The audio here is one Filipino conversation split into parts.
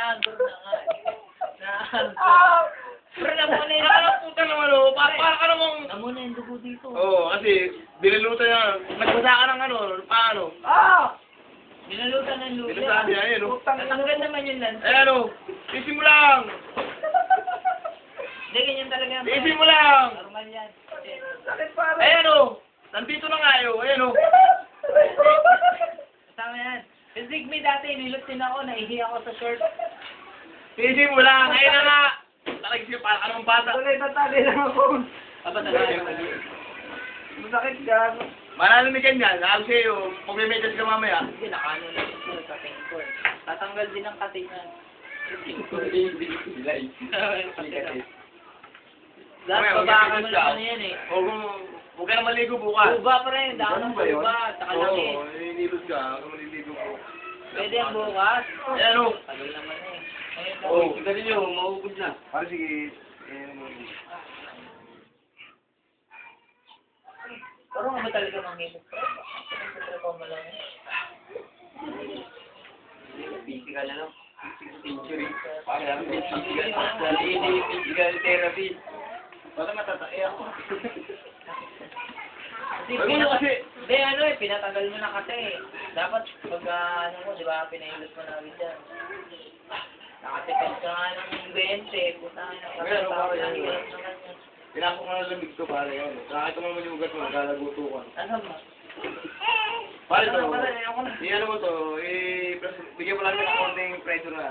Naagor na nga. Pero namuna yun. Nakalaputa naman o. Para ka namang... Namuna yung dugo dito. Oo, kasi dinilutan niya. Nagbasa ka ng ano, paano? Binalutan ng luya. Dinilutan niya, ayun o. Natanggal naman yun lang. Ayan o. Isin mo lang. Hindi, ganyan talaga. Isin mo lang. Normal yan. Ayan o. Nandito na nga yun. Ayan o. Tama yan. Yung Zigme dati, nilutin ako, naihi ako sa short. Isin mo lang. Ayun na nga. Talagang siya, para ka namang bata. Tatali lang ako. Aba talaga. Masakit ka. Mananamigan yan. Sabi sa'yo, magme-message ka mamaya. Hindi, nakano lang ito sa tingkol. Tatanggal din ang kating yan. Lahat baba ka mo naman yan eh. Huwag ka na maligo bukas. Uba pa rin, dako ng uba, saka langit. Oo, nililod ka. Huwag ka maliligo po. Pwede ang bukas. Ayan o. Tagal naman eh. Oo, kita ninyo, maubos na. Para sige. Parang ba talaga manghimok pa? Pagkakita ko mo lang. Physical na lang. Injury. Parang physical therapy. Baka matatae ako. Hindi, ano eh, pinatagal mo na kasi eh. Dapat pag ano mo, di ba, pinahilot mo na rin dyan. Nakatipid ka nga ng 20, puta nga na Meron, kapatawag parang ng yan. hirap naman yun. Pinapok mo na lamig to para yun. Nakita mo naman yung ugat mo, nagalaguto ka. Ano ba? Pare to, Ayoko na. ano mo to, bigyan mo lang ng konting pressure na.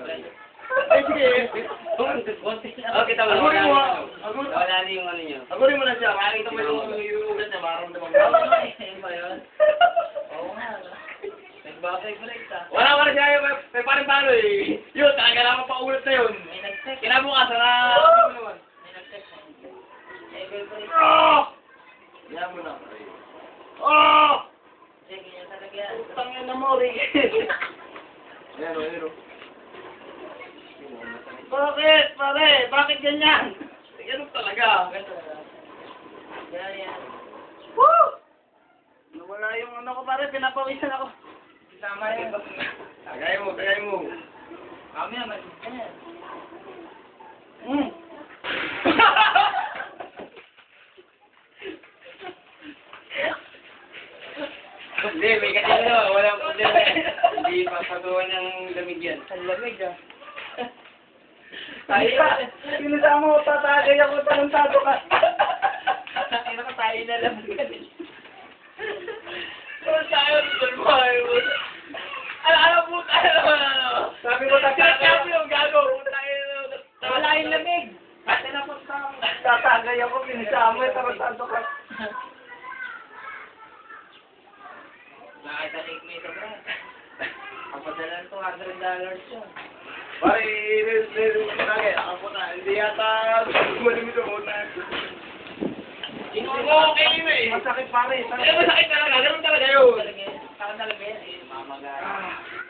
Ay, sige. Okay, tama. Agurin mo. Wala na yung ano nyo. Agurin mo na siya. Makikita mo yung ugat niya, maramdaman mo. Oo nga eh. Ayun ba yun? Oo nga. Nagbabay-break ka. Wala ka na siya, may parang palo eh. Yun, talaga lang ang paulit na yun. May nag-text. Kinabukasan na, ano naman. May nag-text. Nagbabay-break. Yan mo na. Sige, ganyan talaga yan. Tangin na mo, Rick. Ayan o, ayan o. Bakit, pare? Bakit ganyan? Ganun talaga. Yan, yan. Woo! Nawala yung ano ko, pare. Pinapawisan ako. Tama yan. Tagay mo, tagay mo. Mamaya, malis ka yan. Hindi, may katilo. Walang problema. Hindi papagawa ng lamig yan. Ang lamig ah. Pinasa mo, tatagay ako, talentado ka. Ay, tayo na lang. Ano tayo doon mo? Alam mo, Sabi ko, Sabi yung gago. Wala yung lamig. tatagay ako, pinasa mo, talentado ka. Nakatanig mo ito ba? Kapadalan $200 yun. Pare, tagay. Ako na. Hindi yata malimit ang utan. Okay mo eh. Masakit, pare. Masakit talaga. Ganun talaga yun. Saka talaga yan eh. Mamagay.